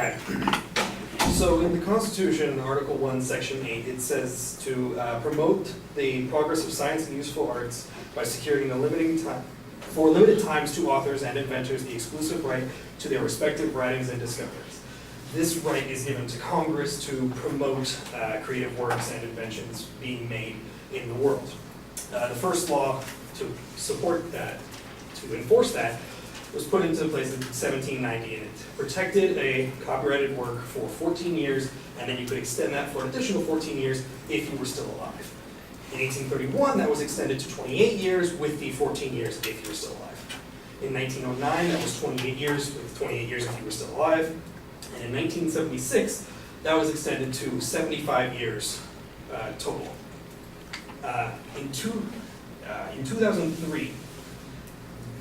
Okay. So in the Constitution, Article 1, Section 8, it says to promote the progress of science and useful arts by securing for limited times to authors and inventors the exclusive right to their respective writings and discoveries. This right is given to Congress to promote creative works and inventions being made in the world. The first law to support that, to enforce that, was put into place in 1790, and it protected a copyrighted work for 14 years, and then you could extend that for an additional 14 years if you were still alive. In 1831, that was extended to 28 years with the 14 years if you were still alive. In 1909, that was 28 years with 28 years if you were still alive. And in 1976, that was extended to 75 years total. In 2003,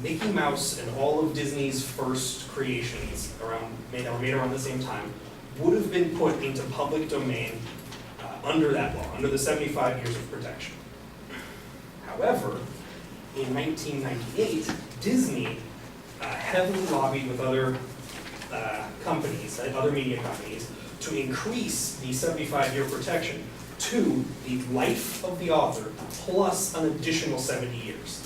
Mickey Mouse and all of Disney's first creations that were made around the same time would have been put into public domain under that law, under the 75 years of protection. However, in 1998, Disney heavily lobbied with other companies, other media companies, to increase the 75-year protection to the life of the author plus an additional 70 years.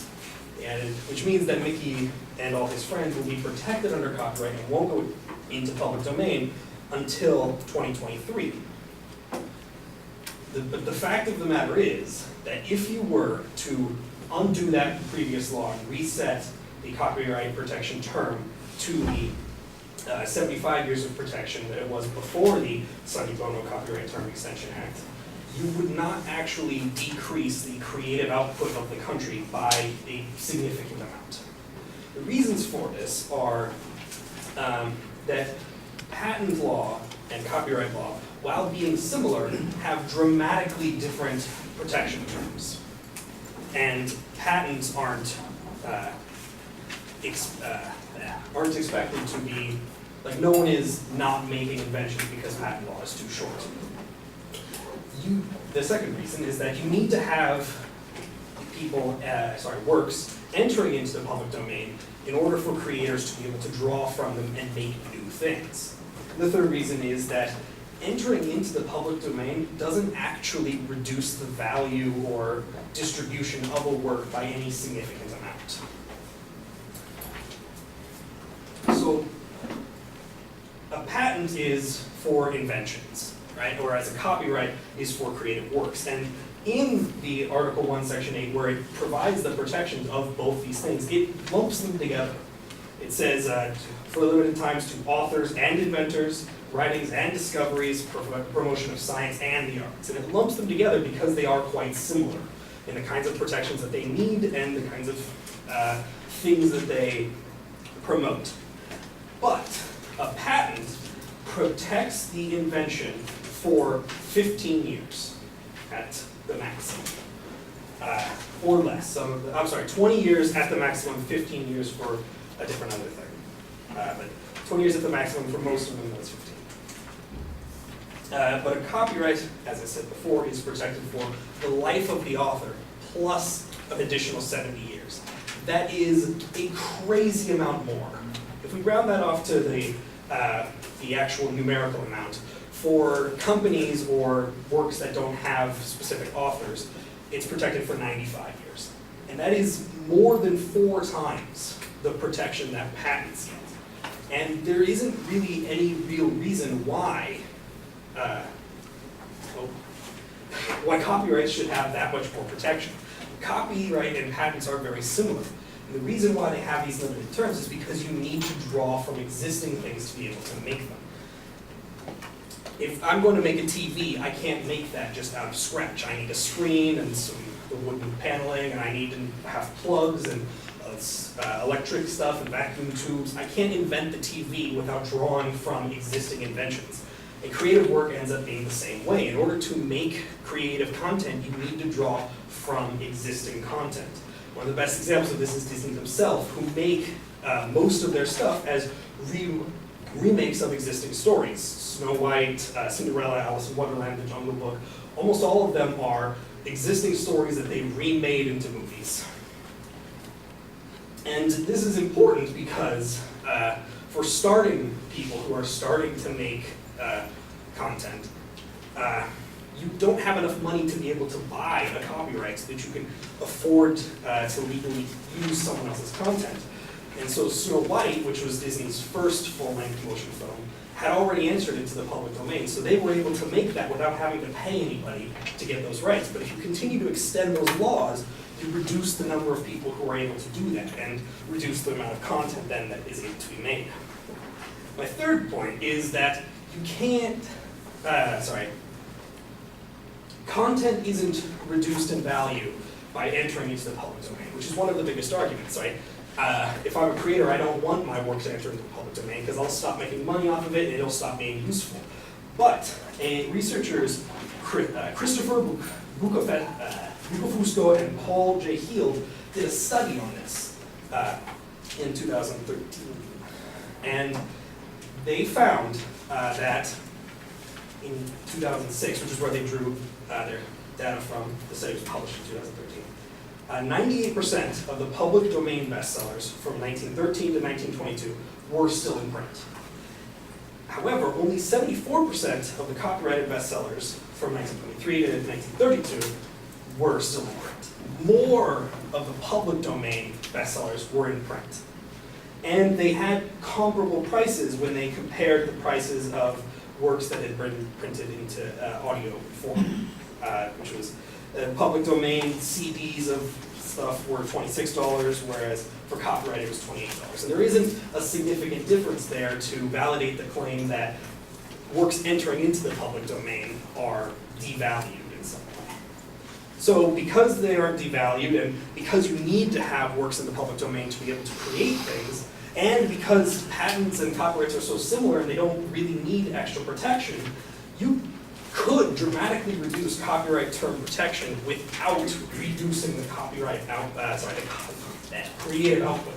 And which means that Mickey and all his friends will be protected under copyright and won't go into public domain until 2023. But the fact of the matter is that if you were to undo that previous law and reset the copyright protection term to the 75 years of protection that it was before the Sonny Bono Copyright Term Extension Act, you would not actually decrease the creative output of the country by a significant amount. The reasons for this are that patent law and copyright law, while being similar, have dramatically different protection terms. And patents aren't expected to be, like, no one is not making inventions because patent law is too short. The second reason is that you need to have works entering into the public domain in order for creators to be able to draw from them and make new things. And the third reason is that entering into the public domain doesn't actually reduce the value or distribution of a work by any significant amount. So, a patent is for inventions, right? Whereas a copyright is for creative works. And in the Article 1, Section 8, where it provides the protections of both these things, it lumps them together. It says, for limited times to authors and inventors, writings and discoveries, promotion of science and the arts. And it lumps them together because they are quite similar in the kinds of protections that they need and the kinds of things that they promote. But a patent protects the invention for 15 years at the maximum, or less. 20 years at the maximum, 15 years for a different other thing. But 20 years at the maximum for most of them, that's 15. But a copyright, as I said before, is protected for the life of the author plus an additional 70 years. That is a crazy amount more. If we round that off to the actual numerical amount, for companies or works that don't have specific authors, it's protected for 95 years. And that is more than 4 times the protection that patents get. And there isn't really any real reason why copyrights should have that much more protection. Copyright and patents are very similar. And the reason why they have these limited terms is because you need to draw from existing things to be able to make them. If I'm going to make a TV, I can't make that just out of scratch. I need a screen and some wooden paneling, and I need to have plugs and electric stuff and vacuum tubes. I can't invent the TV without drawing from existing inventions. And creative work ends up being the same way. In order to make creative content, you need to draw from existing content. One of the best examples of this is Disney themselves, who make most of their stuff as remakes of existing stories. Snow White, Cinderella, Alice in Wonderland, The Jungle Book. Almost all of them are existing stories that they remade into movies. And this is important because for starting people who are starting to make content, you don't have enough money to be able to buy a copyright so that you can afford to legally use someone else's content. And so Snow White, which was Disney's first full-length motion film, had already entered into the public domain, so they were able to make that without having to pay anybody to get those rights. But if you continue to extend those laws, you reduce the number of people who are able to do that, and reduce the amount of content then that is able to be made. My third point is that you can't, content isn't reduced in value by entering into the public domain, which is one of the biggest arguments, right? If I'm a creator, I don't want my work to enter into the public domain because I'll stop making money off of it and it'll stop being useful. But researchers, Christopher Bucofusco and Paul J. Heald did a study on this in 2013. And they found that in 2006, which is where they drew their data from, the study was published in 2013, 98% of the public domain bestsellers from 1913 to 1922 were still in print. However, only 74% of the copyrighted bestsellers from 1923 to 1932 were still in print. More of the public domain bestsellers were in print. And they had comparable prices when they compared the prices of works that had been printed into audio form, which was public domain CDs of stuff were $26, whereas for copyright it was $28. And there isn't a significant difference there to validate the claim that works entering into the public domain are devalued in some way. So because they are devalued, and because you need to have works in the public domain to be able to create things, and because patents and copyrights are so similar and they don't really need extra protection, you could dramatically reduce copyright term protection without reducing the copyright the creative output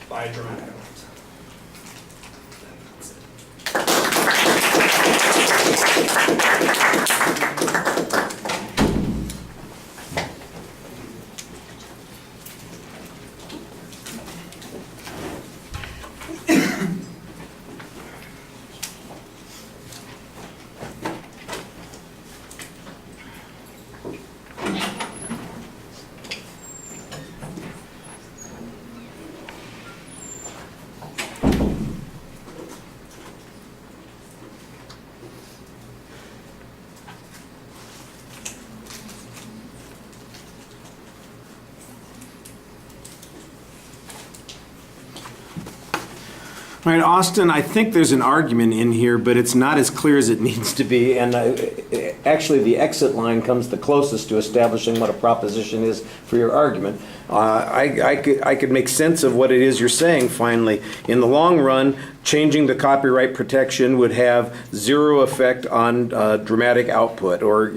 by a dramatic amount. All right, Austin, I think there's an argument in here, but it's not as clear as it needs to be. And actually, the exit line comes the closest to establishing what a proposition is for your argument. I could make sense of what it is you're saying, finally. In the long run, changing the copyright protection would have zero effect on dramatic output or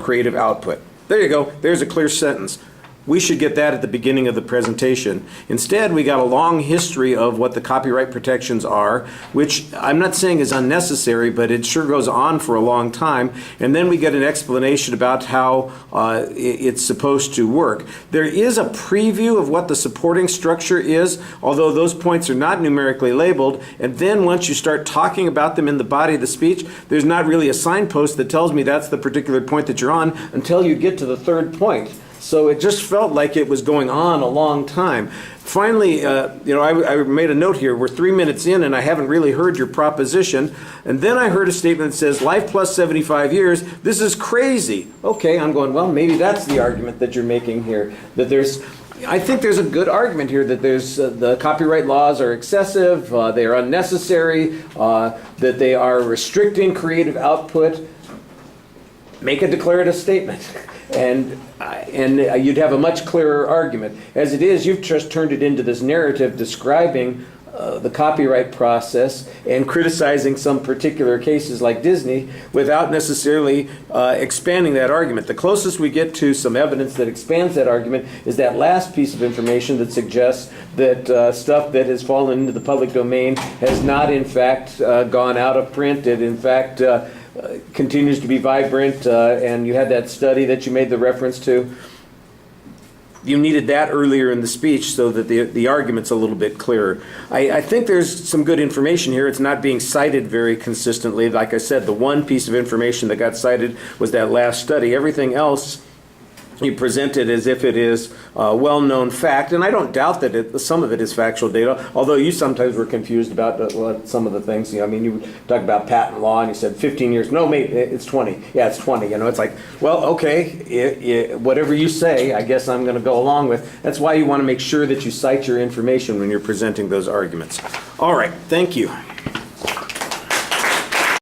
creative output. There you go. There's a clear sentence. We should get that at the beginning of the presentation. Instead, we got a long history of what the copyright protections are, which I'm not saying is unnecessary, but it sure goes on for a long time. And then we get an explanation about how it's supposed to work. There is a preview of what the supporting structure is, although those points are not numerically labeled. And then once you start talking about them in the body of the speech, there's not really a signpost that tells me that's the particular point that you're on until you get to the third point. So it just felt like it was going on a long time. Finally, I made a note here. We're 3 minutes in, and I haven't really heard your proposition. And then I heard a statement that says, life plus 75 years, this is crazy. Okay, I'm going, well, maybe that's the argument that you're making here. I think there's a good argument here that the copyright laws are excessive, they are unnecessary, that they are restricting creative output. Make a declarative statement. And you'd have a much clearer argument. As it is, you've just turned it into this narrative describing the copyright process and criticizing some particular cases like Disney without necessarily expanding that argument. The closest we get to some evidence that expands that argument is that last piece of information that suggests that stuff that has fallen into the public domain has not, in fact, gone out of print. It, in fact, continues to be vibrant, and you had that study that you made the reference to. you needed that earlier in the speech so that the argument's a little bit clearer. I think there's some good information here. It's not being cited very consistently. Like I said, the one piece of information that got cited was that last study. Everything else you present it as if it is a well-known fact, and I don't doubt that some of it is factual data, although you sometimes were confused about some of the things. I mean, you talk about patent law, and you said 15 years. No, mate, it's 20. Yeah, it's 20. It's like, well, okay, whatever you say, I guess I'm going to go along with. That's why you want to make sure that you cite your information when you're presenting those arguments. All right, thank you.